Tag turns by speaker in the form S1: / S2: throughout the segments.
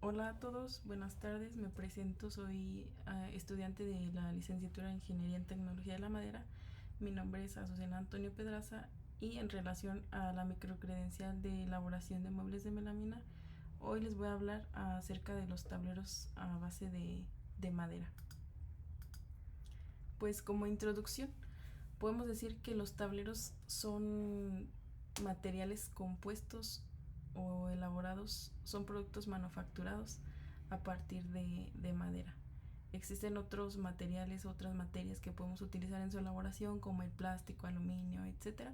S1: Hola a todos, buenas tardes, me presento, soy estudiante de la licenciatura en Ingeniería en Tecnología de la Madera. Mi nombre es Azucena Antonio Pedraza y en relación a la microcredencial de elaboración de muebles de melamina, hoy les voy a hablar acerca de los tableros a base de madera. Pues como introducción, podemos decir que los tableros son materiales compuestos o elaborados, son productos manufacturados a partir de madera. Existen otros materiales, otras materias que podemos utilizar en su elaboración, como el plástico, aluminio, etcétera.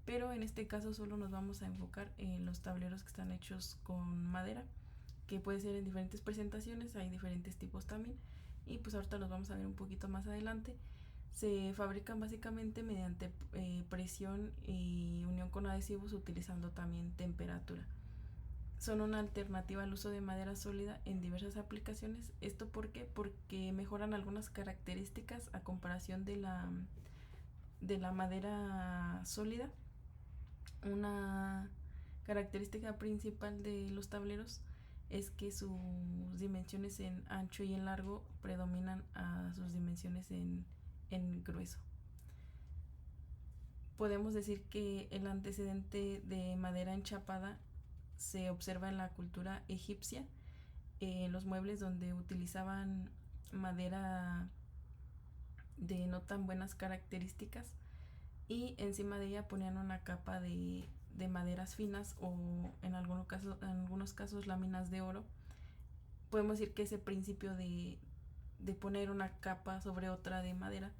S1: Pero en este caso solo nos vamos a enfocar en los tableros que están hechos con madera, que puede ser en diferentes presentaciones, hay diferentes tipos también. Y pues ahorita los vamos a ver un poquito más adelante. Se fabrican básicamente mediante presión y unión con adhesivos utilizando también temperatura. Son una alternativa al uso de madera sólida en diversas aplicaciones. ¿Esto por qué? Porque mejoran algunas características a comparación de la madera sólida. Una característica principal de los tableros es que sus dimensiones en ancho y en largo predominan a sus dimensiones en grueso. Podemos decir que el antecedente de madera enchapada se observa en la cultura egipcia, en los muebles donde utilizaban madera de no tan buenas características y encima de ella ponían una capa de maderas finas o en algunos casos láminas de oro. Podemos decir que ese principio de poner una capa sobre otra de madera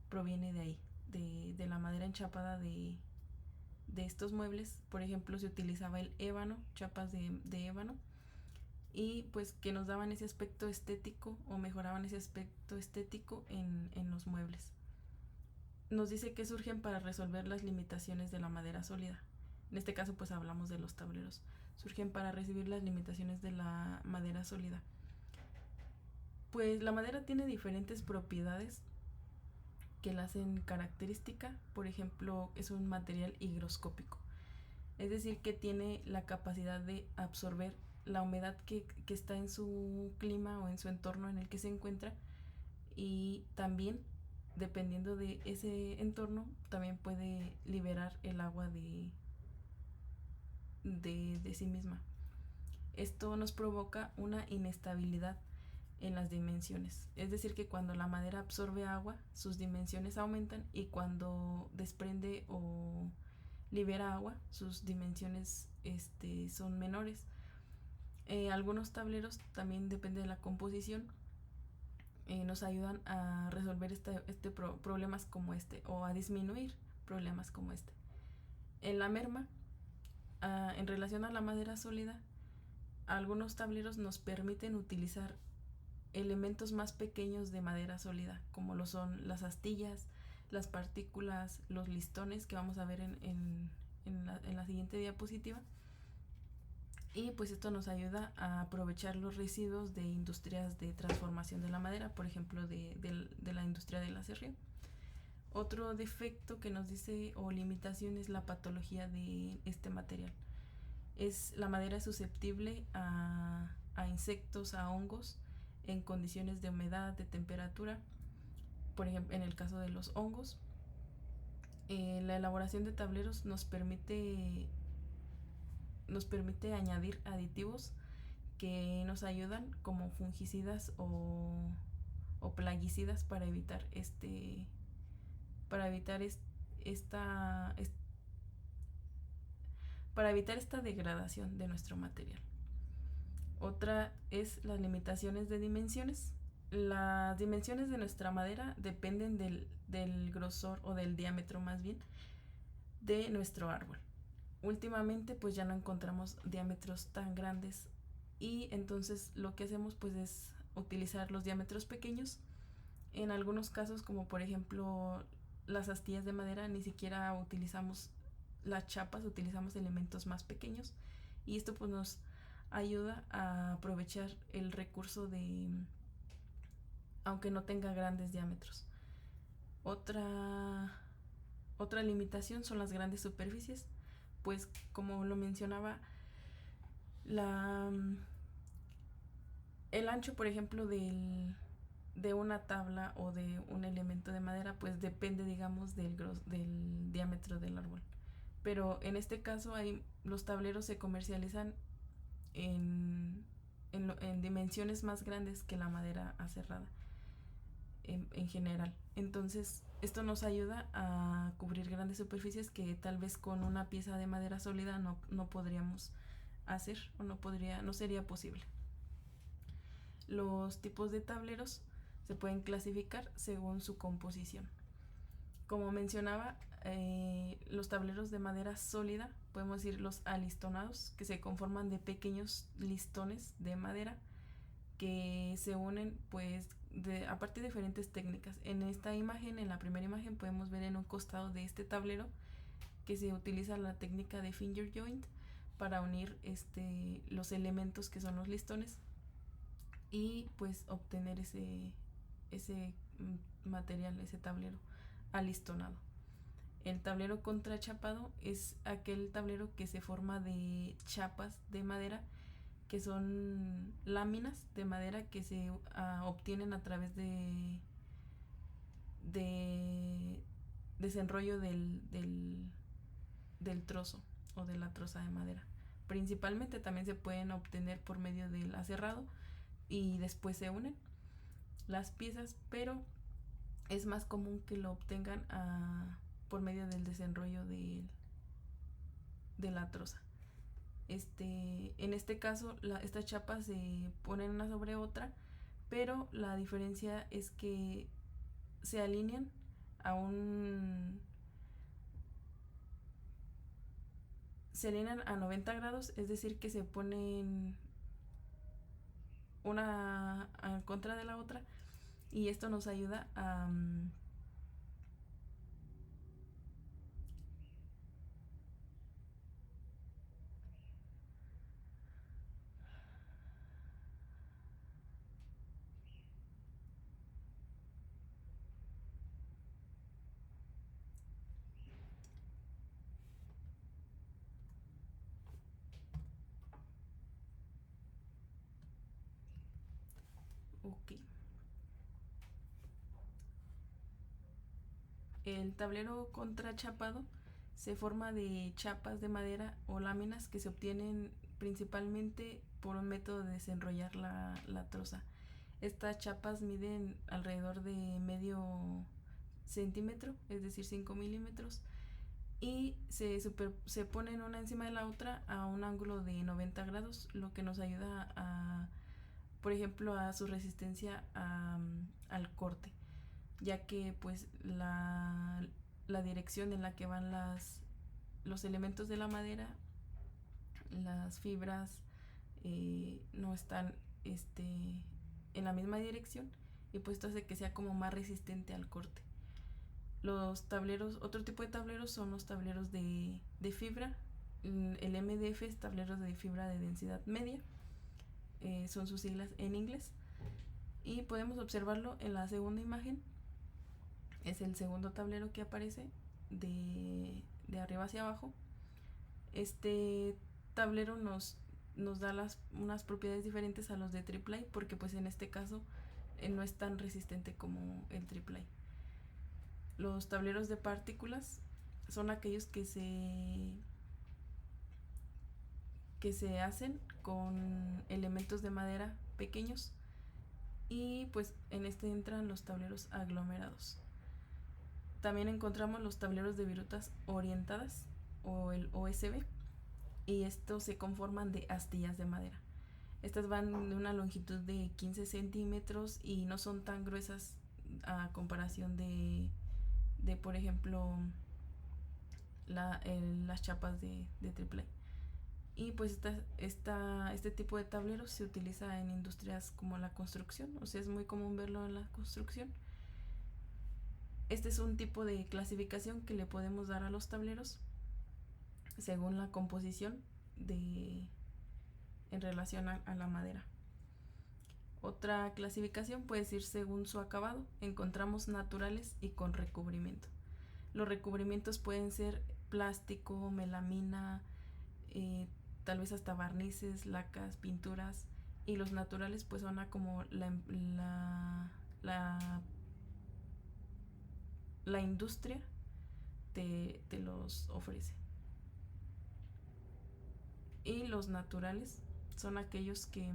S1: proviene de ahí, de la madera enchapada de estos muebles. Por ejemplo, se utilizaba el ébano, chapas de ébano, y pues que nos daban ese aspecto estético o mejoraban ese aspecto estético en los muebles. Nos dice que surgen para resolver las limitaciones de la madera sólida. En este caso pues hablamos de los tableros. Surgen para recibir las limitaciones de la madera sólida. Pues la madera tiene diferentes propiedades que la hacen característica. Por ejemplo, es un material higroscópico. Es decir, que tiene la capacidad de absorber la humedad que está en su clima o en su entorno en el que se encuentra, y también dependiendo de ese entorno también puede liberar el agua de sí misma. Esto nos provoca una inestabilidad en las dimensiones. Es decir, que cuando la madera absorbe agua, sus dimensiones aumentan, y cuando desprende o libera agua, sus dimensiones son menores. Algunos tableros, también depende de la composición, nos ayudan a resolver problemas como este, o a disminuir problemas como este. En la merma, en relación a la madera sólida, algunos tableros nos permiten utilizar elementos más pequeños de madera sólida, como lo son las astillas, las partículas, los listones, que vamos a ver en la siguiente diapositiva. Y pues esto nos ayuda a aprovechar los residuos de industrias de transformación de la madera, por ejemplo de la industria del acerrío. Otro defecto que nos dice, o limitación, es la patología de este material. La madera es susceptible a insectos, a hongos, en condiciones de humedad, de temperatura. Por ejemplo, en el caso de los hongos, la elaboración de tableros nos permite añadir aditivos que nos ayudan, como fungicidas o plaguicidas, para evitar para evitar esta para evitar esta degradación de nuestro material. Otra es las limitaciones de dimensiones. Las dimensiones de nuestra madera dependen del grosor, o del diámetro más bien, de nuestro árbol. Últimamente pues ya no encontramos diámetros tan grandes, y entonces lo que hacemos pues es utilizar los diámetros pequeños. En algunos casos, como por ejemplo las astillas de madera, ni siquiera utilizamos las chapas, utilizamos elementos más pequeños, y esto pues nos ayuda a aprovechar el recurso aunque no tenga grandes diámetros. Otra limitación son las grandes superficies, pues como lo mencionaba, la, El ancho, por ejemplo, de una tabla o de un elemento de madera, pues depende, digamos, del diámetro del árbol. Pero en este caso los tableros se comercializan en, en dimensiones más grandes que la madera aserrada en general. Entonces, esto nos ayuda a cubrir grandes superficies que tal vez con una pieza de madera sólida no podríamos hacer o no sería posible. Los tipos de tableros se pueden clasificar según su composición. Como mencionaba, los tableros de madera sólida, podemos decir los alistonados, que se conforman de pequeños listones de madera que se unen pues a partir de diferentes técnicas. En esta imagen, en la primera imagen, podemos ver en un costado de este tablero que se utiliza la técnica de finger joint para unir los elementos que son los listones y pues obtener ese material, ese tablero alistonado. El tablero contrachapado es aquel tablero que se forma de chapas de madera, que son láminas de madera que se obtienen a través de desenrollo del trozo o de la troza de madera. Principalmente también se pueden obtener por medio del aserrado y después se unen las piezas, pero es más común que lo obtengan por medio del desenrollo de la troza. En este caso, estas chapas se ponen una sobre otra, pero la diferencia es que se alinean se alinean a 90 grados, es decir, que se ponen una en contra de la otra, y esto nos ayuda a ok. El tablero contrachapado se forma de chapas de madera o láminas que se obtienen principalmente por un método de desenrollar la troza. Estas chapas miden alrededor de medio centímetro, es decir, 5 milímetros, y se ponen una encima de la otra a un ángulo de 90 grados, lo que nos ayuda por ejemplo, a su resistencia al corte, ya que pues la dirección en la que van los elementos de la madera, las fibras, no están en la misma dirección, y pues esto hace que sea como más resistente al corte. Otro tipo de tableros son los tableros de fibra. El MDF es tableros de fibra de densidad media, son sus siglas en inglés, y podemos observarlo en la segunda imagen. Es el segundo tablero que aparece de arriba hacia abajo. Este tablero nos da unas propiedades diferentes a los de AAA, porque pues en este caso no es tan resistente como el AAA. Los tableros de partículas son aquellos que se hacen con elementos de madera pequeños, y pues en este entran los tableros aglomerados. También encontramos los tableros de virutas orientadas o el OSB, y estos se conforman de astillas de madera. Estas van de una longitud de 15 centímetros y no son tan gruesas a comparación de por ejemplo, las chapas de AAA. Y pues este tipo de tableros se utiliza en industrias como la construcción, o sea, es muy común verlo en la construcción. Este es un tipo de clasificación que le podemos dar a los tableros según la composición en relación a la madera. Otra clasificación puede ser según su acabado. Encontramos naturales y con recubrimiento. Los recubrimientos pueden ser plástico, melamina, tal vez hasta barnices, lacas, pinturas, y los naturales pues son como la industria te los ofrece. Y los naturales son aquellos que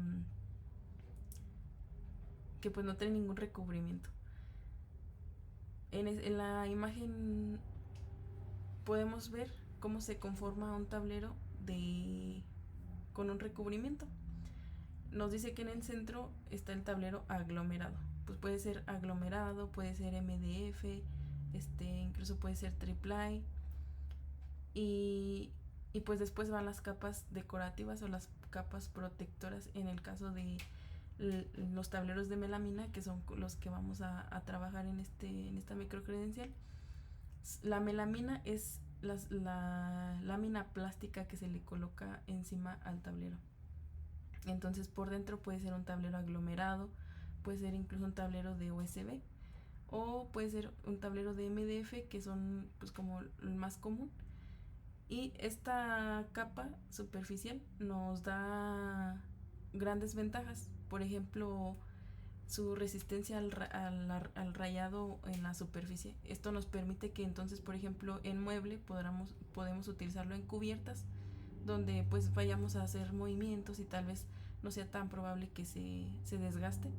S1: pues no tienen ningún recubrimiento. En la imagen podemos ver cómo se conforma un tablero con un recubrimiento. Nos dice que en el centro está el tablero aglomerado. Pues puede ser aglomerado, puede ser MDF, incluso puede ser triple. Y pues después van las capas decorativas o las capas protectoras en el caso de los tableros de melamina, que son los que vamos a trabajar en esta microcredencial. La melamina es la lámina plástica que se le coloca encima al tablero. Entonces por dentro puede ser un tablero aglomerado, puede ser incluso un tablero de USB o puede ser un tablero de MDF, que son pues como el más común. Y esta capa superficial nos da grandes ventajas. Por ejemplo, su resistencia al rayado en la superficie. Esto nos permite que entonces, por ejemplo, en mueble podemos utilizarlo en cubiertas, donde pues vayamos a hacer movimientos y tal vez no sea tan probable que se desgaste.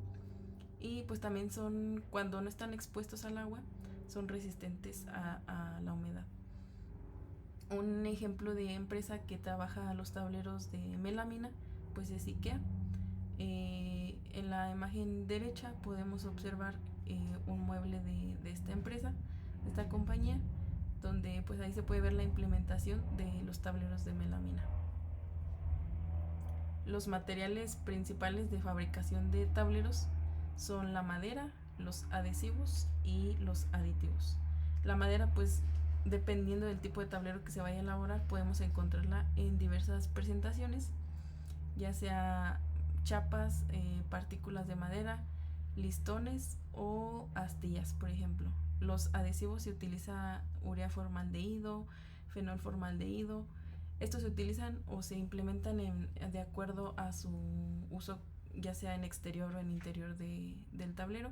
S1: Y pues también cuando no están expuestos al agua, son resistentes a la humedad. Un ejemplo de empresa que trabaja los tableros de melamina pues es IKEA. En la imagen derecha podemos observar un mueble de esta empresa, de esta compañía, donde pues ahí se puede ver la implementación de los tableros de melamina. Los materiales principales de fabricación de tableros son la madera, los adhesivos y los aditivos. La madera, pues dependiendo del tipo de tablero que se vaya a elaborar, podemos encontrarla en diversas presentaciones, ya sea chapas, partículas de madera, listones o astillas, por ejemplo. Los adhesivos se utiliza urea formaldehído, fenol formaldehído. Estos se utilizan o se implementan de acuerdo a su uso, ya sea en exterior o en interior del tablero.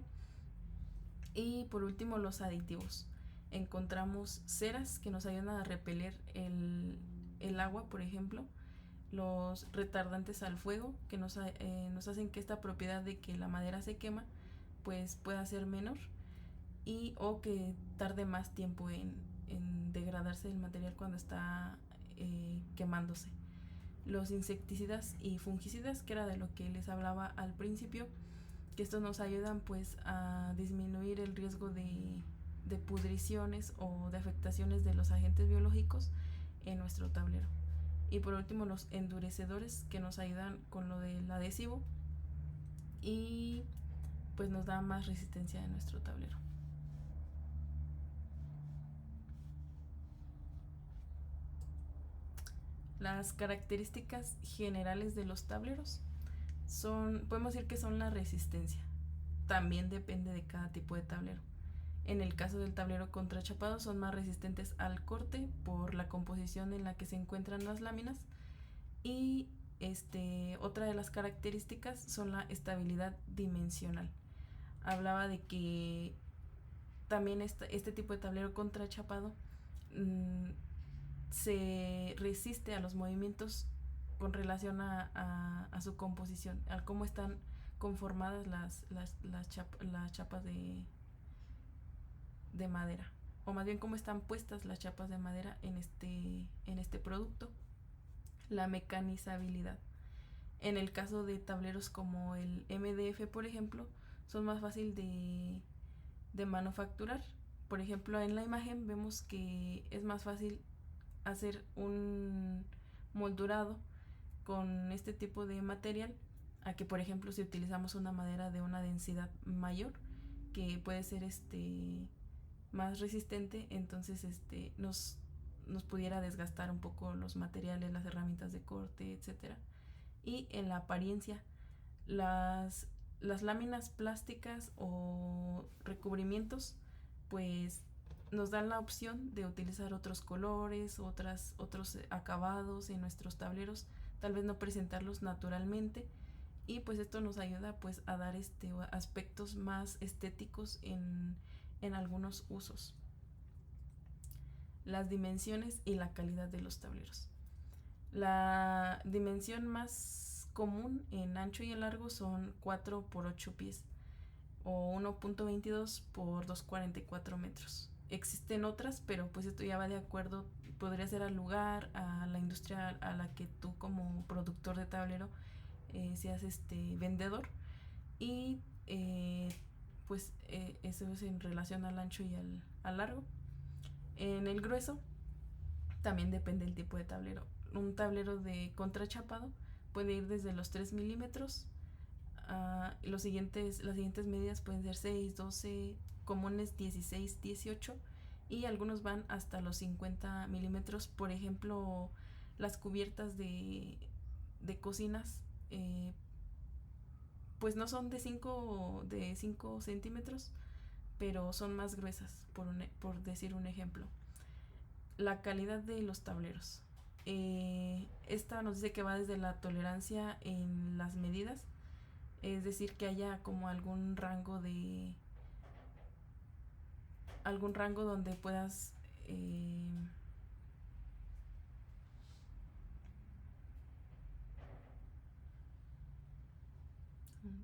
S1: Y por último, los aditivos. Encontramos ceras que nos ayudan a repeler el agua, por ejemplo. Los retardantes al fuego, que nos hacen que esta propiedad de que la madera se quema pues pueda ser menor o que tarde más tiempo en degradarse el material cuando está quemándose. Los insecticidas y fungicidas, que era de lo que les hablaba al principio, que estos nos ayudan pues a disminuir el riesgo de pudriciones o de afectaciones de los agentes biológicos en nuestro tablero. Y por último, los endurecedores, que nos ayudan con lo del adhesivo y pues nos da más resistencia en nuestro tablero. Las características generales de los tableros podemos decir que son la resistencia. También depende de cada tipo de tablero. En el caso del tablero contrachapado, son más resistentes al corte por la composición en la que se encuentran las láminas. Y otra de las características son la estabilidad dimensional. Hablaba de que también este tipo de tablero contrachapado se resiste a los movimientos con relación a su composición, a cómo están conformadas las chapas de madera, o más bien cómo están puestas las chapas de madera en este producto. La mecanizabilidad. En el caso de tableros como el MDF, por ejemplo, son más fácil de manufacturar. Por ejemplo, en la imagen vemos que es más fácil hacer un moldurado con este tipo de material a que, por ejemplo, si utilizamos una madera de una densidad mayor, que puede ser más resistente, entonces nos pudiera desgastar un poco los materiales, las herramientas de corte, etcétera. Y en la apariencia, las láminas plásticas o recubrimientos pues nos dan la opción de utilizar otros colores, otros acabados en nuestros tableros, tal vez no presentarlos naturalmente y pues esto nos ayuda pues a dar aspectos más estéticos en algunos usos. Las dimensiones y la calidad de los tableros. La dimensión más común en ancho y en largo son 4 por 8 pies o 1.22 por 2.44 metros. Existen otras, pero pues esto ya va de acuerdo, podría ser al lugar, a la industria a la que tú como productor de tablero seas vendedor, y eso es en relación al ancho y al largo. En el grueso también depende del tipo de tablero. Un tablero de contrachapado puede ir desde los 3 milímetros. Las siguientes medidas pueden ser 6, 12, comunes 16, 18, y algunos van hasta los 50 milímetros. Por ejemplo, las cubiertas de cocinas pues no son de 5 centímetros, pero son más gruesas, por decir un ejemplo. La calidad de los tableros. Esta nos dice que va desde la tolerancia en las medidas, es decir, que haya como algún rango donde puedas un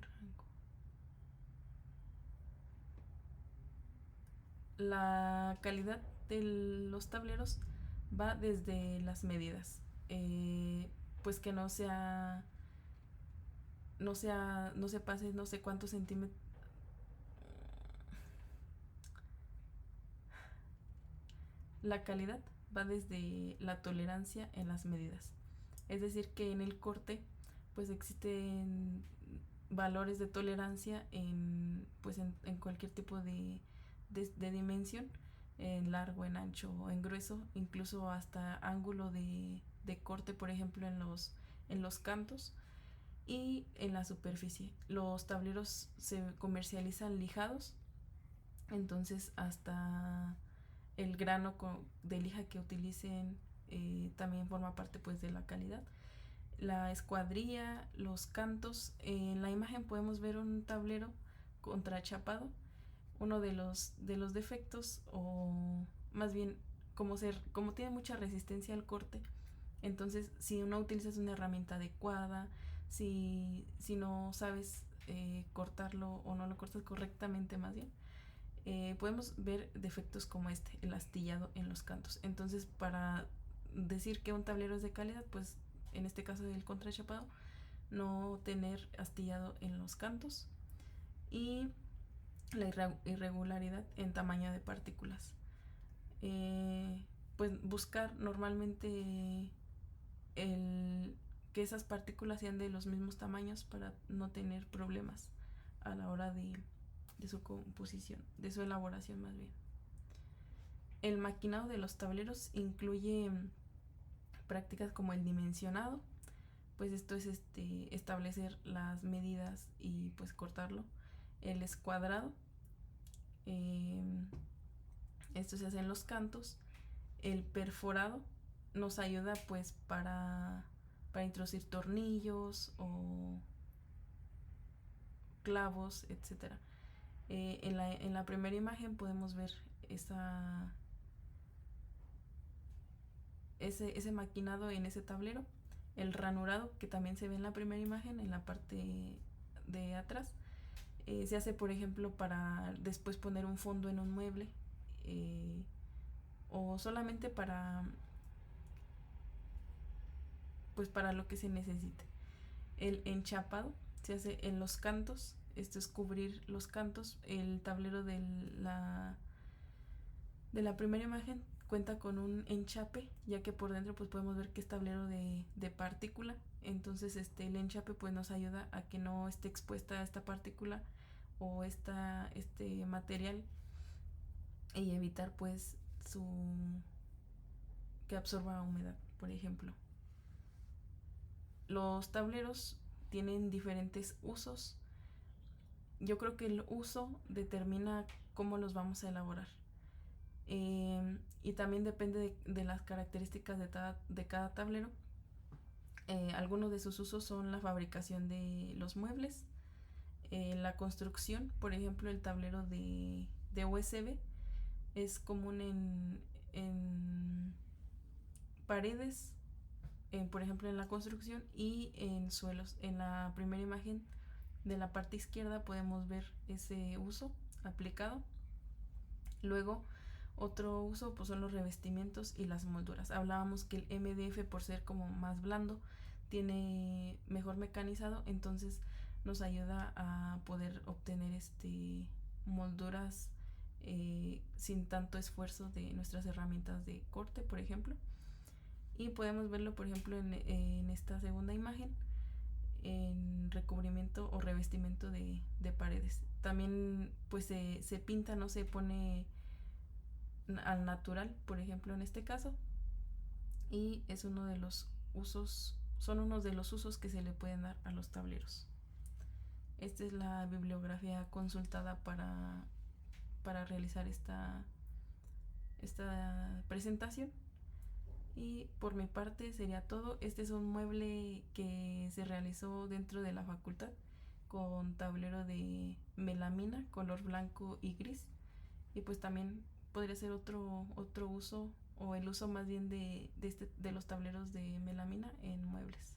S1: rango. La calidad de los tableros va desde las medidas, pues que no se pase no sé cuántos centímetros. La calidad va desde la tolerancia en las medidas, es decir, que en el corte pues existen valores de tolerancia en cualquier tipo de dimensión, en largo, en ancho o en grueso, incluso hasta ángulo de corte, por ejemplo en los cantos y en la superficie. Los tableros se comercializan lijados, entonces hasta el grano de lija que utilicen también forma parte pues de la calidad. La escuadrilla, los cantos. En la imagen podemos ver un tablero contrachapado. Uno de los defectos, o más bien como tiene mucha resistencia al corte, entonces si no utilizas una herramienta adecuada, si no sabes cortarlo o no lo cortas correctamente, más bien podemos ver defectos como el astillado en los cantos. Entonces, para decir que un tablero es de calidad, pues en este caso del contrachapado, no tener astillado en los cantos y la irregularidad en tamaño de partículas. Pues buscar normalmente que esas partículas sean de los mismos tamaños para no tener problemas a la hora de su composición, de su elaboración más bien. El maquinado de los tableros incluye prácticas como el dimensionado, pues esto es establecer las medidas y pues cortarlo. El escuadrado, esto se hace en los cantos. El perforado nos ayuda pues para introducir tornillos o clavos, etcétera. En la primera imagen podemos ver ese maquinado en ese tablero. El ranurado, que también se ve en la primera imagen, en la parte de atrás, se hace por ejemplo para después poner un fondo en un mueble, o solamente para lo que se necesite. El enchapado se hace en los cantos, esto es cubrir los cantos. El tablero de la primera imagen cuenta con un enchape, ya que por dentro pues podemos ver que es tablero de partícula. Entonces el enchape pues nos ayuda a que no esté expuesta esta partícula o este material, y evitar pues que absorba humedad, por ejemplo. Los tableros tienen diferentes usos. Yo creo que el uso determina cómo los vamos a elaborar. Y también depende de las características de cada tablero. Algunos de sus usos son la fabricación de los muebles, la construcción. Por ejemplo, el tablero de USB es común en paredes, por ejemplo en la construcción, y en suelos. En la primera imagen de la parte izquierda podemos ver ese uso aplicado. Luego, otro uso pues son los revestimientos y las molduras. Hablábamos que el MDF, por ser como más blando, tiene mejor mecanizado, entonces nos ayuda a poder obtener molduras sin tanto esfuerzo de nuestras herramientas de corte, por ejemplo. Y podemos verlo, por ejemplo, en esta segunda imagen, en recubrimiento o revestimiento de paredes. También pues se pinta, no se pone al natural, por ejemplo, en este caso, y es uno de los usos, son unos de los usos que se le pueden dar a los tableros. Esta es la bibliografía consultada para realizar esta presentación. Y por mi parte sería todo. Este es un mueble que se realizó dentro de la facultad con tablero de melamina, color blanco y gris. Y pues también podría ser otro uso, o el uso más bien de los tableros de melamina en muebles.